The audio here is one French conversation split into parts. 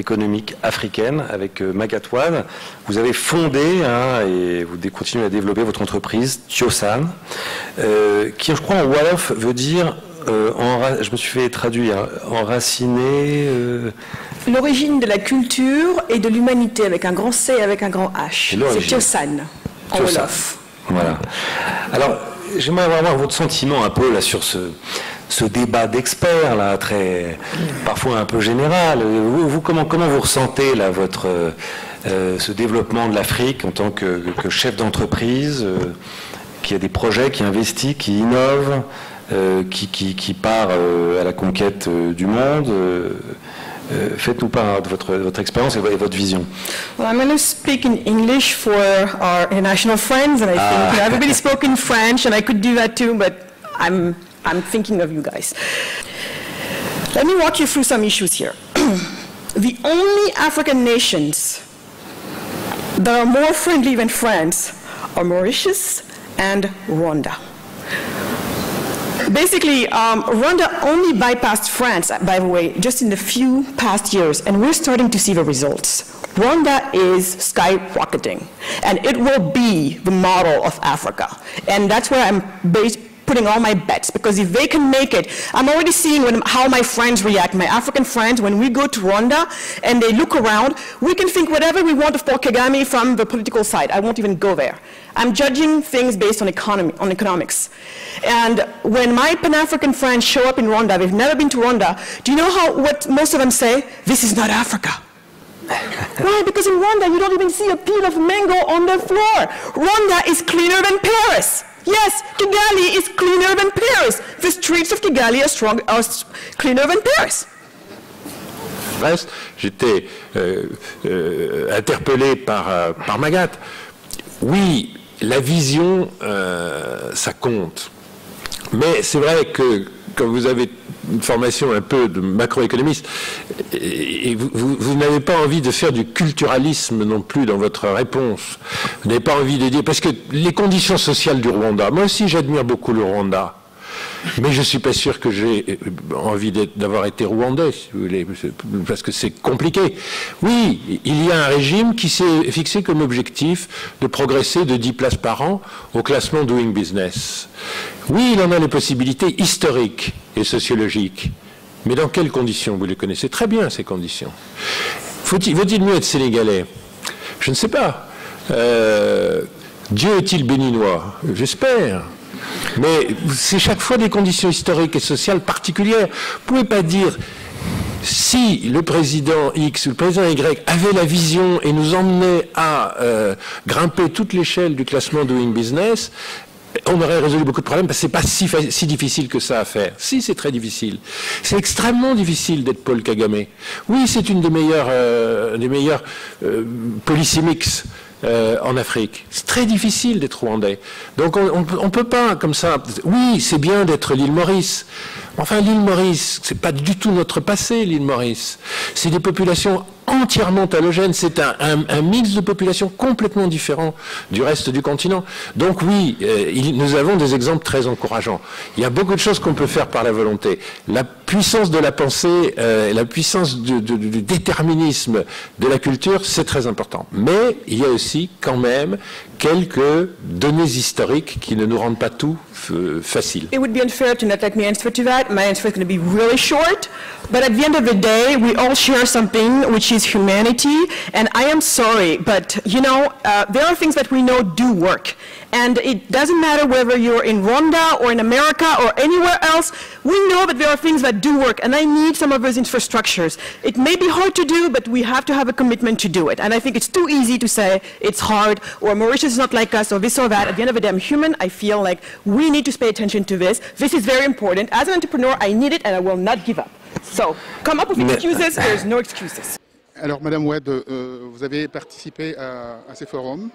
économique africaine avec Magatwan. Vous avez fondé et vous continuez à développer votre entreprise Tiosan, qui, je crois, en Wolof veut dire, je me suis fait traduire, enraciné... L'origine de la culture et de l'humanité, avec un grand C et avec un grand H. C'est Tiosan, en Wolof. Voilà. Alors, j'aimerais avoir votre sentiment un peu là sur ce débat d'experts là, parfois un peu général. Comment vous ressentez là ce développement de l'Afrique en tant que chef d'entreprise, qui a des projets, qui investit, qui innove, qui part à la conquête du monde? Faites-nous part de votre expérience et votre vision. Well, I'm going to speak in English for our international friends, and I think everybody spoke in French, and I could do that too, but I'm thinking of you guys. Let me walk you through some issues here. The only African nations that are more friendly than France are Mauritius and Rwanda. Basically, Rwanda only bypassed France, by the way, just in the few past years, and we're starting to see the results. Rwanda is skyrocketing, and it will be the model of Africa. And that's where I'm putting all my bets, because if they can make it, I'm already seeing how my friends react, my African friends, when we go to Rwanda and they look around, we can think whatever we want of Paul Kagame from the political side. I won't even go there. I'm judging things based on economics. And when my Pan-African friends show up in Rwanda, they've never been to Rwanda, do you know what most of them say? This is not Africa. Why? Because in Rwanda, you don't even see a peel of mango on the floor. Rwanda is cleaner than Paris. Yes, Kigali is cleaner than Paris. The streets of Kigali are cleaner than Paris. J'étais interpellé par Magat. Oui, la vision, ça compte. Mais c'est vrai que quand vous avez une formation un peu de macroéconomiste, et vous n'avez pas envie de faire du culturalisme non plus dans votre réponse. Vous n'avez pas envie de dire... Parce que les conditions sociales du Rwanda, moi aussi j'admire beaucoup le Rwanda, mais je ne suis pas sûr que j'ai envie d'avoir été rwandais, si vous voulez, parce que c'est compliqué. Oui, il y a un régime qui s'est fixé comme objectif de progresser de 10 places par an au classement Doing Business. Oui, il en a les possibilités historiques et sociologiques. Mais dans quelles conditions? Vous les connaissez très bien, ces conditions. Vaut-il mieux être sénégalais? Je ne sais pas. Dieu est-il béninois? J'espère. Mais c'est chaque fois des conditions historiques et sociales particulières. Vous ne pouvez pas dire, si le président X ou le président Y avait la vision et nous emmenait à grimper toute l'échelle du classement Doing Business, on aurait résolu beaucoup de problèmes, parce que ce n'est pas si difficile que ça à faire. Si, c'est très difficile. C'est extrêmement difficile d'être Paul Kagame. Oui, c'est une des meilleures polysémiques en Afrique. C'est très difficile d'être rwandais. Donc on ne peut pas, comme ça... Oui, c'est bien d'être l'île Maurice. Enfin, l'île Maurice, c'est pas du tout notre passé, l'île Maurice. C'est des populations entièrement halogènes. C'est un mix de populations complètement différent du reste du continent. Donc oui, nous avons des exemples très encourageants. Il y a beaucoup de choses qu'on peut faire par la volonté. La puissance de la pensée, la puissance du déterminisme de la culture, c'est très important. Mais il y a aussi quand même quelques données historiques qui ne nous rendent pas tout facile. It would be unfair to not let me answer to that. My answer is going to be really short. But at the end of the day, we all share something, which is humanity. And I am sorry, but you know, there are things that we know do work. And it doesn't matter whether you're in Rwanda or in America or anywhere else, we know that there are things that do work, and I need some of those infrastructures. It may be hard to do, but we have to have a commitment to do it. And I think it's too easy to say it's hard, or Mauritius is not like us, or this or that. At the end of the day, I'm human. I feel like we need to pay attention to this. This is very important. As an entrepreneur, I need it, and I will not give up. So, come up with excuses. There's no excuses. Alors, Madame Oued, vous avez participé à ces forums.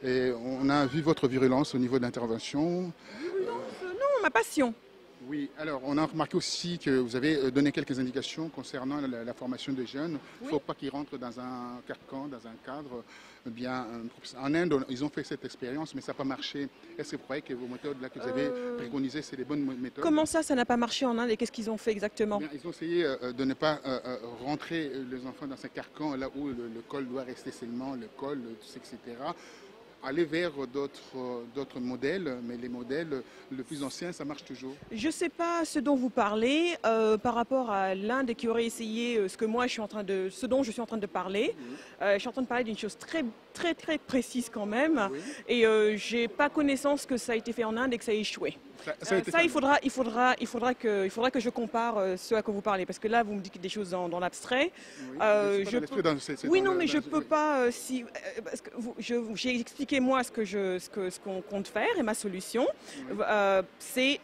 Et on a vu votre virulence au niveau de l'intervention. Non, ma passion. Oui, alors on a remarqué aussi que vous avez donné quelques indications concernant la formation des jeunes. Il ne faut pas qu'ils rentrent dans un carcan, dans un cadre bien. En Inde, ils ont fait cette expérience, mais ça n'a pas marché. Est-ce que vous croyez que vos méthodes là, que vous avez préconisées, c'est les bonnes méthodes? Comment ça n'a pas marché en Inde et qu'est-ce qu'ils ont fait exactement? Bien, ils ont essayé de ne pas rentrer les enfants dans un carcan là où le col doit rester seulement le col, etc. Aller vers d'autres modèles, mais les modèles les plus anciens, ça marche toujours. Je ne sais pas ce dont vous parlez par rapport à l'Inde qui aurait essayé ce dont je suis en train de parler. Je suis en train de parler d'une chose très précise quand même, et je n'ai pas connaissance que ça a été fait en Inde et que ça a échoué. Il faudra que je compare ce à quoi vous parlez, parce que là vous me dites des choses dans l'abstrait. Oui, non, mais je peux pas parce que j'ai expliqué moi ce qu'on compte faire et ma solution. C'est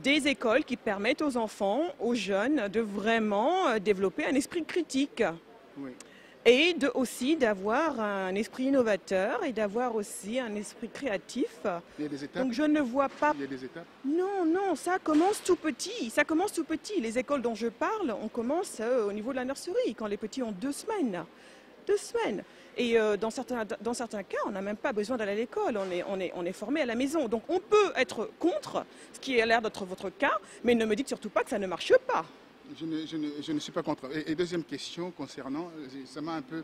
des écoles qui permettent aux enfants, aux jeunes, de vraiment développer un esprit critique. Oui. Et aussi d'avoir un esprit innovateur et d'avoir aussi un esprit créatif. Il y a des étapes. Donc je ne vois pas... Il y a des étapes. Non, ça commence tout petit. Ça commence tout petit. Les écoles dont je parle, on commence au niveau de la nurserie, quand les petits ont 2 semaines. 2 semaines. Et dans certains cas, on n'a même pas besoin d'aller à l'école. On est formé à la maison. Donc on peut être contre, ce qui a l'air d'être votre cas, mais ne me dites surtout pas que ça ne marche pas. Je ne suis pas contre. Et deuxième question concernant, ça m'a un peu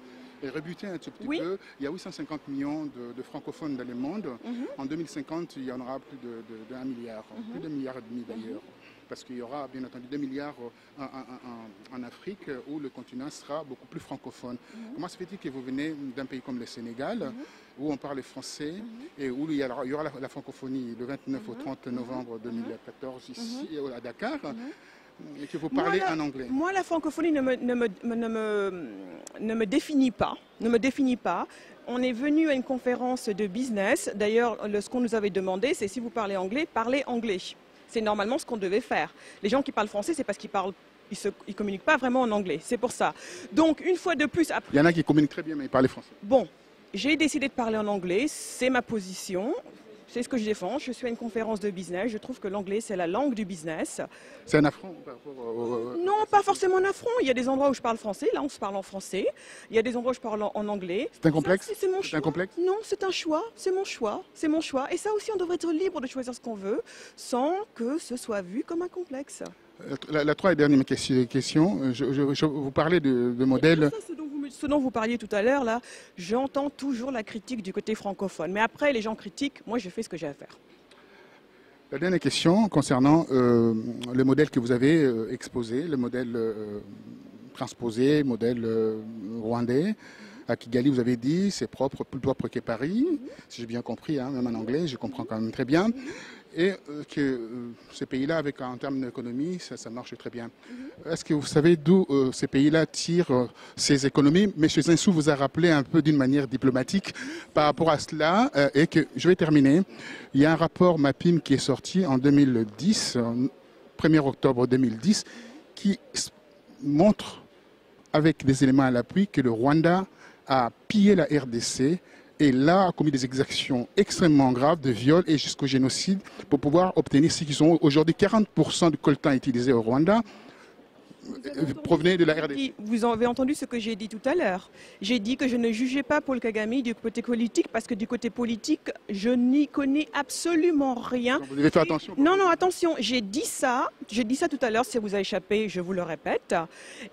rebuté un tout petit peu. Il y a 850 millions de francophones dans le monde. En 2050, il y en aura plus de 1 milliard, plus de 1,5 milliard d'ailleurs. Parce qu'il y aura bien entendu 2 milliards en Afrique où le continent sera beaucoup plus francophone. Comment se fait-il que vous venez d'un pays comme le Sénégal où on parle français et où il y aura la francophonie le 29 au 30 novembre 2014 ici à Dakar et que vous parlez en anglais? Moi, la francophonie ne me définit pas. Ne me définit pas. On est venu à une conférence de business. D'ailleurs, ce qu'on nous avait demandé, c'est si vous parlez anglais, parlez anglais. C'est normalement ce qu'on devait faire. Les gens qui parlent français, c'est parce qu'ils ne communiquent pas vraiment en anglais. C'est pour ça. Donc, une fois de plus... Après... Il y en a qui communiquent très bien, mais ils parlent français. Bon, j'ai décidé de parler en anglais. C'est ma position. C'est ce que je défends. Je suis à une conférence de business. Je trouve que l'anglais, c'est la langue du business. C'est un affront par rapport Non, pas forcément un affront. Il y a des endroits où je parle français. Là, on se parle en français. Il y a des endroits où je parle en anglais. C'est un complexe? C'est mon choix. C'est un complexe? Non, c'est un choix. C'est mon choix. C'est mon choix. Et ça aussi, on devrait être libre de choisir ce qu'on veut sans que ce soit vu comme un complexe. La troisième et dernière question. Vous parlez de modèles... Ce dont vous parliez tout à l'heure, là, j'entends toujours la critique du côté francophone. Mais après, les gens critiquent, moi, je fais ce que j'ai à faire. La dernière question concernant le modèle que vous avez exposé, le modèle transposé, modèle rwandais. À Kigali, vous avez dit, c'est plus propre que Paris, si j'ai bien compris, hein, même en anglais, je comprends quand même très bien. Et que ces pays-là, en termes d'économie, ça marche très bien. Est-ce que vous savez d'où ces pays-là tirent ces économies? M. Zinsou vous a rappelé un peu d'une manière diplomatique par rapport à cela. Et que, je vais terminer, il y a un rapport MAPIM qui est sorti en 2010, 1er octobre 2010, qui montre avec des éléments à l'appui que le Rwanda a pillé la RDC et là a commis des exactions extrêmement graves de viol et jusqu'au génocide pour pouvoir obtenir ce qu'ils ont aujourd'hui. 40% du coltan utilisé au Rwanda provenait de la RDC. Vous avez entendu ce que j'ai dit tout à l'heure. J'ai dit que je ne jugeais pas Paul Kagame du côté politique parce que du côté politique, je n'y connais absolument rien. Donc vous devez faire attention. Non, attention, j'ai dit ça tout à l'heure, si ça vous a échappé, je vous le répète.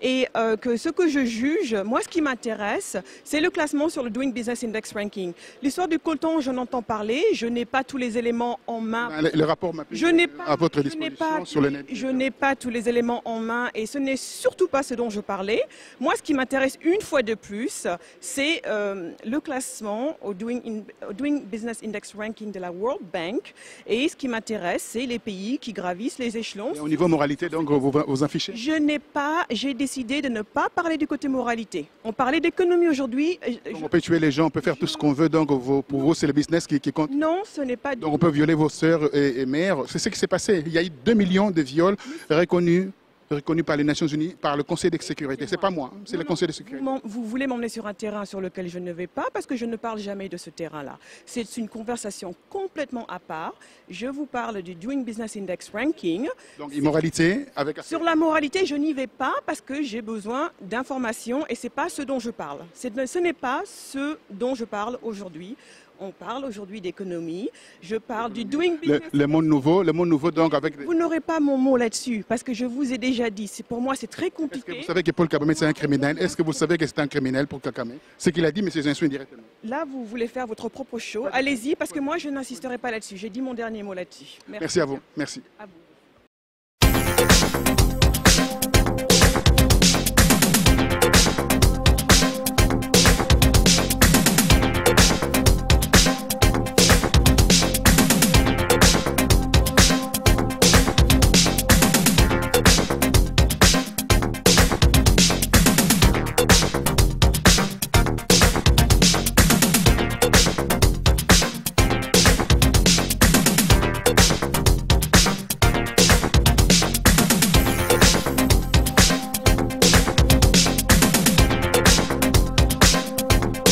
Et que ce que je juge, moi ce qui m'intéresse, c'est le classement sur le Doing Business Index Ranking. L'histoire du coltan, j'en entends parler, je n'ai pas tous les éléments en main. Le rapport MAPIM à votre disposition sur le net. Je n'ai pas tous les éléments en main et ce n'est surtout pas ce dont je parlais. Moi, ce qui m'intéresse une fois de plus, c'est le classement au Doing Business Index Ranking de la World Bank. Et ce qui m'intéresse, c'est les pays qui gravissent les échelons. Et au niveau moralité, donc, vous affichez? J'ai décidé de ne pas parler du côté moralité. On parlait d'économie aujourd'hui. On peut tuer les gens, on peut faire tout ce qu'on veut, donc pour vous, c'est le business qui compte? Non, ce n'est pas... Donc on peut violer vos sœurs et mères. C'est ce qui s'est passé. Il y a eu 2 millions de viols reconnus reconnu par les Nations Unies, par le Conseil de sécurité. C'est pas moi, c'est le Conseil de sécurité. Vous voulez m'emmener sur un terrain sur lequel je ne vais pas parce que je ne parle jamais de ce terrain-là. C'est une conversation complètement à part. Je vous parle du Doing Business Index Ranking. Donc, immoralité avec... Sur la moralité, je n'y vais pas parce que j'ai besoin d'informations et ce n'est pas ce dont je parle. Ce n'est pas ce dont je parle aujourd'hui. On parle aujourd'hui d'économie. Je parle du Doing Business. Le monde nouveau donc avec... Vous n'aurez pas mon mot là-dessus parce que je vous ai déjà dit. Pour moi, c'est très compliqué. Est-ce que vous savez que Paul Kagame c'est un criminel? Est-ce que vous savez que c'est un criminel pour Kagame? Ce qu'il a dit, M. Zinsou indirectement. Là, vous voulez faire votre propre show. Allez-y parce que moi, je n'insisterai pas là-dessus. J'ai dit mon dernier mot là-dessus. Merci à vous. Merci. À vous.